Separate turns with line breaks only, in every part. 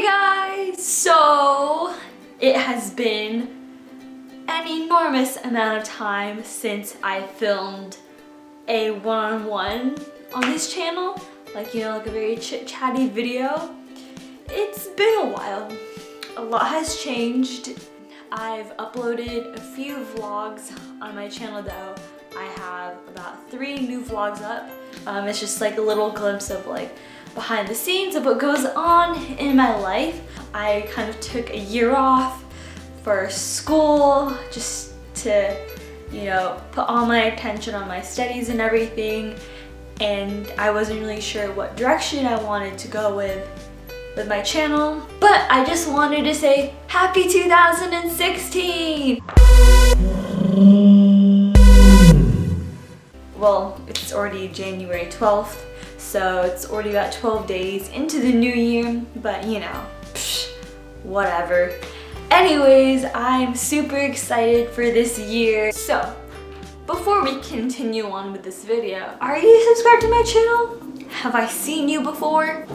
Hey guys! So it has been an enormous amount of time since I filmed a one-on-one on this channel, like a very chit-chatty video. It's been a while. A lot has changed. I've uploaded a few vlogs on my channel though. I have about 3 new vlogs up. It's just like a little glimpse of like behind the scenes of what goes on in my life. I kind of took a year off for school just to, put all my attention on my studies and everything. And I wasn't really sure what direction I wanted to go with my channel. But I just wanted to say happy 2016! Well, it's already January 12th, so it's already about 12 days into the new year, but whatever. Anyways, I'm super excited for this year. So, before we continue on with this video, are you subscribed to my channel? Have I seen you before?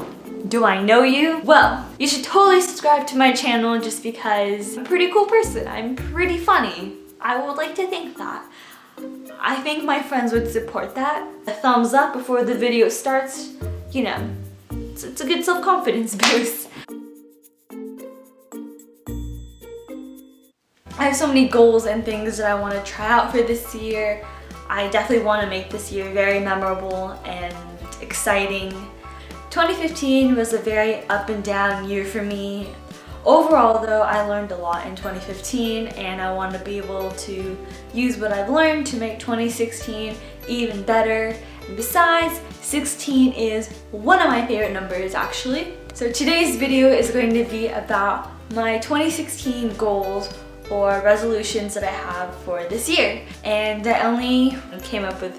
Do I know you? Well, you should totally subscribe to my channel just because I'm a pretty cool person. I'm pretty funny. I would like to think that. I think my friends would support that. A thumbs up before the video starts, it's a good self-confidence boost. I have so many goals and things that I want to try out for this year. I definitely want to make this year very memorable and exciting. 2015 was a very up and down year for me. Overall though, I learned a lot in 2015 and I want to be able to use what I've learned to make 2016 even better. And besides, 16 is one of my favorite numbers actually. So today's video is going to be about my 2016 goals or resolutions that I have for this year. And I only came up with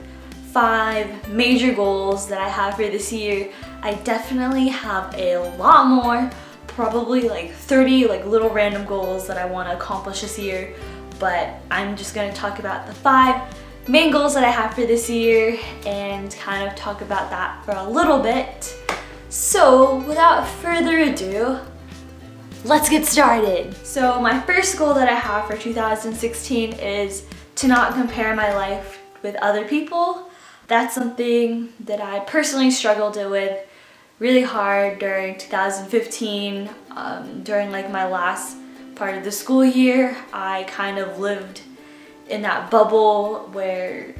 5 major goals that I have for this year. I definitely have a lot more. Probably like 30 little random goals that I want to accomplish this year, but I'm just going to talk about the 5 main goals that I have for this year and kind of talk about that for a little bit. So without further ado, let's get started. So my first goal that I have for 2016 is to not compare my life with other people. That's something that I personally struggled with really hard during 2015. During my last part of the school year, I kind of lived in that bubble where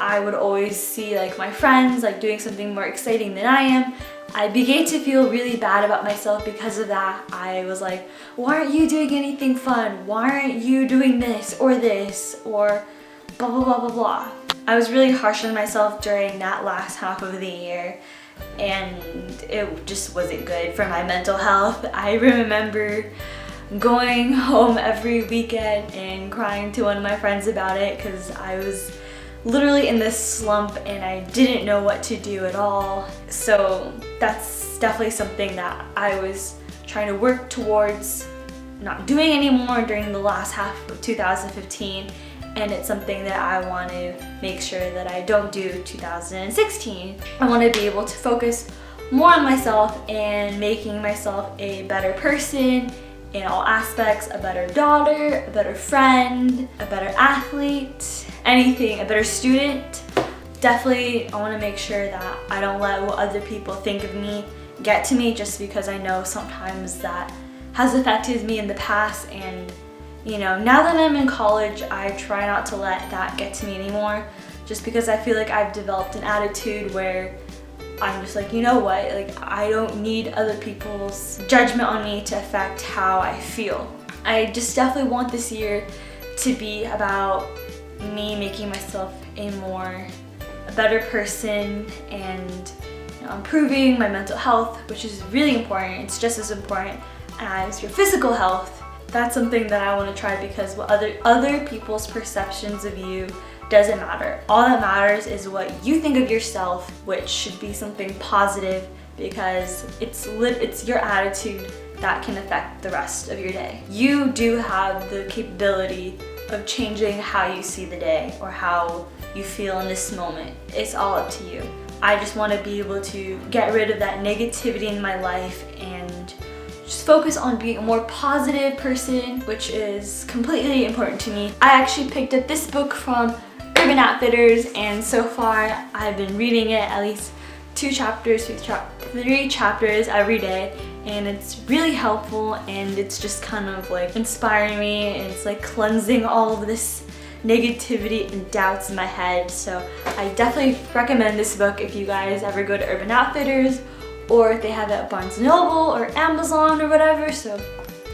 I would always see my friends doing something more exciting than I am. I began to feel really bad about myself because of that. I was like, why aren't you doing anything fun? Why aren't you doing this or blah blah blah blah blah. I was really harsh on myself during that last half of the year, and it just wasn't good for my mental health. I remember going home every weekend and crying to one of my friends about it because I was literally in this slump and I didn't know what to do at all. So that's definitely something that I was trying to work towards not doing anymore during the last half of 2015. And it's something that I want to make sure that I don't do 2016. I want to be able to focus more on myself and making myself a better person in all aspects, a better daughter, a better friend, a better athlete, anything, a better student. Definitely, I want to make sure that I don't let what other people think of me get to me, just because I know sometimes that has affected me in the past. And now that I'm in college, I try not to let that get to me anymore, just because I feel like I've developed an attitude where I'm just like, you know what, I don't need other people's judgment on me to affect how I feel. I just definitely want this year to be about me making myself a better person and improving my mental health, which is really important. It's just as important as your physical health. That's something that I want to try, because what other people's perceptions of you doesn't matter. All that matters is what you think of yourself, which should be something positive, because it's your attitude that can affect the rest of your day. You do have the capability of changing how you see the day or how you feel in this moment. It's all up to you. I just want to be able to get rid of that negativity in my life and just focus on being a more positive person, which is completely important to me. I actually picked up this book from Urban Outfitters, and so far I've been reading it at least 3 chapters every day, and it's really helpful, and it's just kind of like inspiring me, and it's like cleansing all of this negativity and doubts in my head. So I definitely recommend this book if you guys ever go to Urban Outfitters, or if they have it at Barnes & Noble or Amazon or whatever, so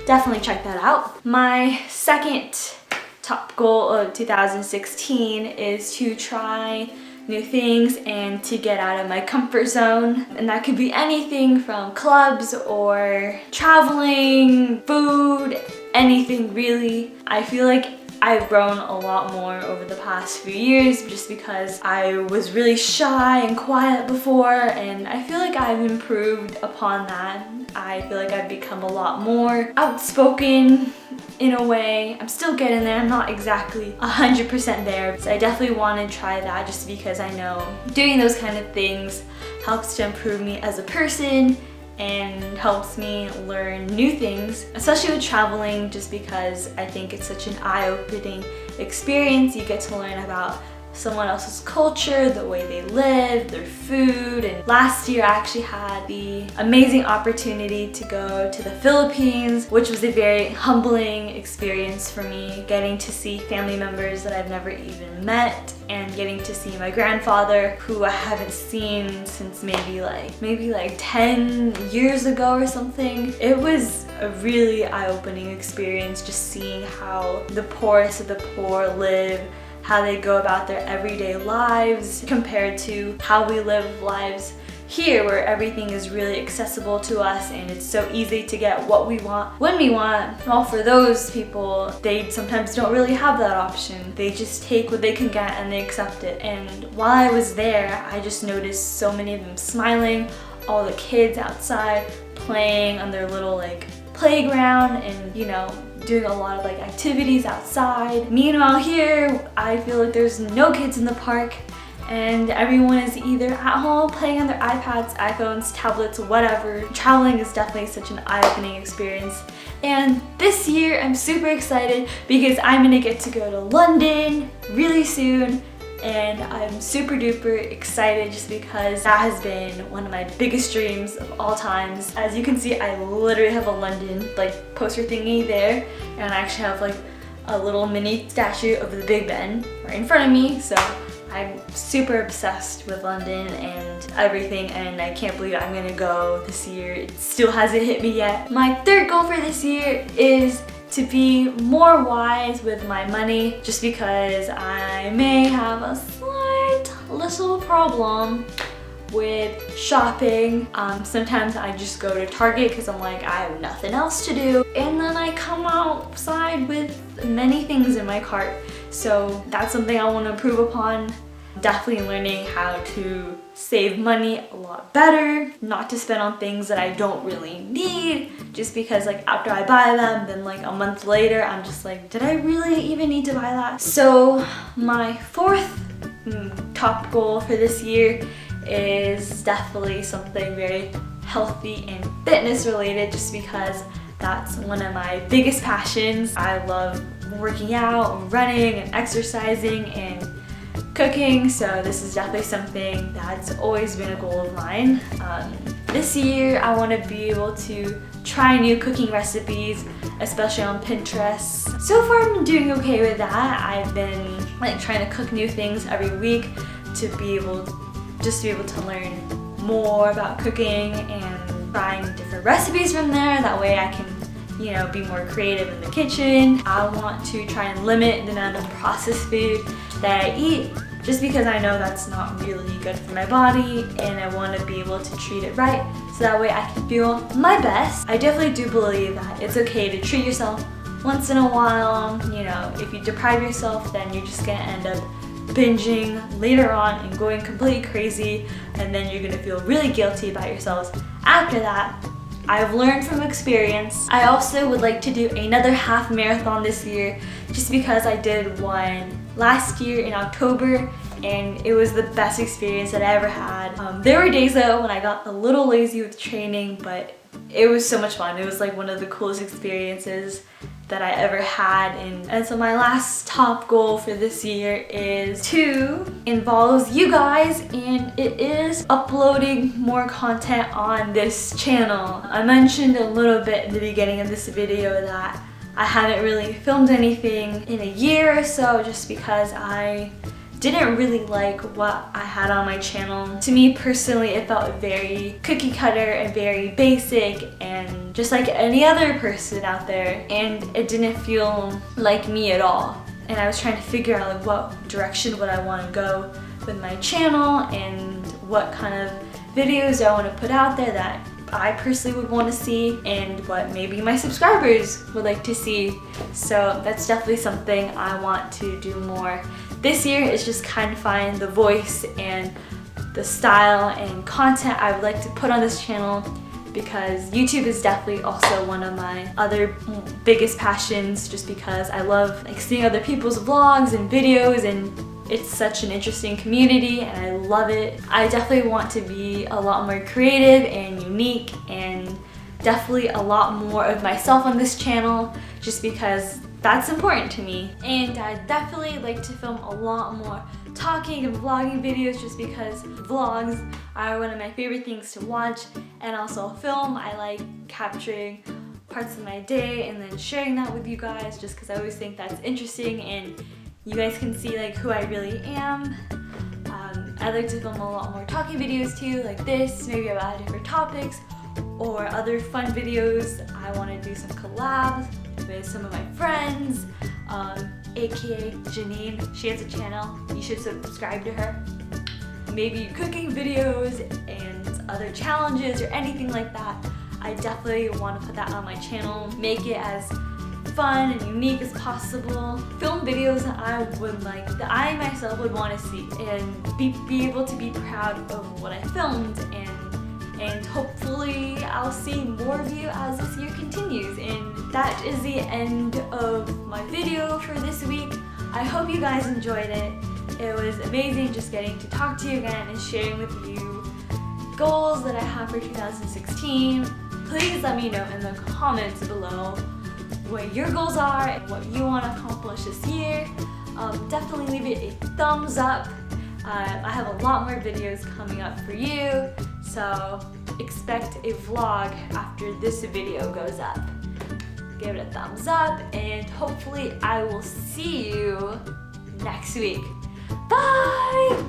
definitely check that out. My second top goal of 2016 is to try new things and to get out of my comfort zone, and that could be anything from clubs or traveling, food, anything really. I feel like I've grown a lot more over the past few years just because I was really shy and quiet before, and I feel like I've improved upon that. I feel like I've become a lot more outspoken in a way. I'm still getting there. I'm not exactly 100% there. So I definitely want to try that just because I know doing those kind of things helps to improve me as a person and helps me learn new things, especially with traveling, just because I think it's such an eye-opening experience. You get to learn about someone else's culture, the way they live, their food. And last year I actually had the amazing opportunity to go to the Philippines, which was a very humbling experience for me, getting to see family members that I've never even met, and getting to see my grandfather, who I haven't seen since maybe like 10 years ago or something. It was a really eye-opening experience, just seeing how the poorest of the poor live, how they go about their everyday lives compared to how we live lives here, where everything is really accessible to us and it's so easy to get what we want when we want. Well, for those people, they sometimes don't really have that option. They just take what they can get and they accept it. And while I was there, I just noticed so many of them smiling, all the kids outside playing on their little like playground, and you know, doing a lot of like activities outside. Meanwhile here, I feel like there's no kids in the park, and everyone is either at home playing on their iPads, iPhones, tablets, whatever. Traveling is definitely such an eye-opening experience. And this year I'm super excited because I'm gonna get to go to London really soon, and I'm super duper excited just because that has been one of my biggest dreams of all times. As you can see, I literally have a London like poster thingy there, and I actually have like a little mini statue of the Big Ben right in front of me. So I'm super obsessed with London and everything, and I can't believe I'm gonna go this year. It still hasn't hit me yet. My third goal for this year is to be more wise with my money, just because I may have a slight little problem with shopping. Sometimes I just go to Target because I'm like, I have nothing else to do, and then I come outside with many things in my cart. So that's something I want to improve upon. Definitely learning how to save money a lot better, not to spend on things that I don't really need, just because like after I buy them, then like a month later I'm just like, did I really even need to buy that? So my fourth top goal for this year is definitely something very healthy and fitness related, just because that's one of my biggest passions. I love working out, running, and exercising, and cooking, so this is definitely something that's always been a goal of mine. This year I want to be able to try new cooking recipes, especially on Pinterest. So far I've been doing okay with that. I've been like trying to cook new things every week to be able to learn more about cooking and trying different recipes from there. That way I can, you know, be more creative in the kitchen. I want to try and limit the amount of processed food that I eat, just because I know that's not really good for my body, and I want to be able to treat it right so that way I can feel my best. I definitely do believe that it's okay to treat yourself once in a while. You know, if you deprive yourself, then you're just gonna end up binging later on and going completely crazy, and then you're gonna feel really guilty about yourselves after that. I've learned from experience. I also would like to do another half marathon this year, just because I did one last year in October, and it was the best experience that I ever had. There were days though when I got a little lazy with training, but it was so much fun. It was like one of the coolest experiences that I ever had. And so my last top goal for this year is to involve you guys, and it is uploading more content on this channel. I mentioned a little bit in the beginning of this video that I haven't really filmed anything in a year or so, just because I didn't really like what I had on my channel. To me personally, it felt very cookie cutter and very basic and just like any other person out there, and it didn't feel like me at all. And I was trying to figure out like what direction would I want to go with my channel and what kind of videos I want to put out there that I personally would want to see and what maybe my subscribers would like to see. So that's definitely something I want to do more. This year is just kind of find the voice and the style and content I would like to put on this channel, because YouTube is definitely also one of my other biggest passions, just because I love like seeing other people's vlogs and videos, and it's such an interesting community and I love it. I definitely want to be a lot more creative and unique, and definitely a lot more of myself on this channel, just because that's important to me. And I'd definitely like to film a lot more talking and vlogging videos, just because vlogs are one of my favorite things to watch, and also film. I like capturing parts of my day and then sharing that with you guys, just because I always think that's interesting and you guys can see like who I really am. I like to film a lot more talking videos too, like this, maybe about different topics or other fun videos. I want to do some collabs with some of my friends, aka Janine. She has a channel, you should subscribe to her. Maybe cooking videos and other challenges or anything like that. I definitely want to put that on my channel, make it as fun and unique as possible. Film videos that I would like, that I myself would want to see, and be able to be proud of what I filmed, and hopefully I'll see more of you as this year continues. And that is the end of my video for this week. I hope you guys enjoyed it. It was amazing just getting to talk to you again and sharing with you goals that I have for 2016. Please let me know in the comments below what your goals are and what you want to accomplish this year. Definitely leave it a thumbs up. I have a lot more videos coming up for you, so expect a vlog after this video goes up. Give it a thumbs up, and hopefully I will see you next week. Bye!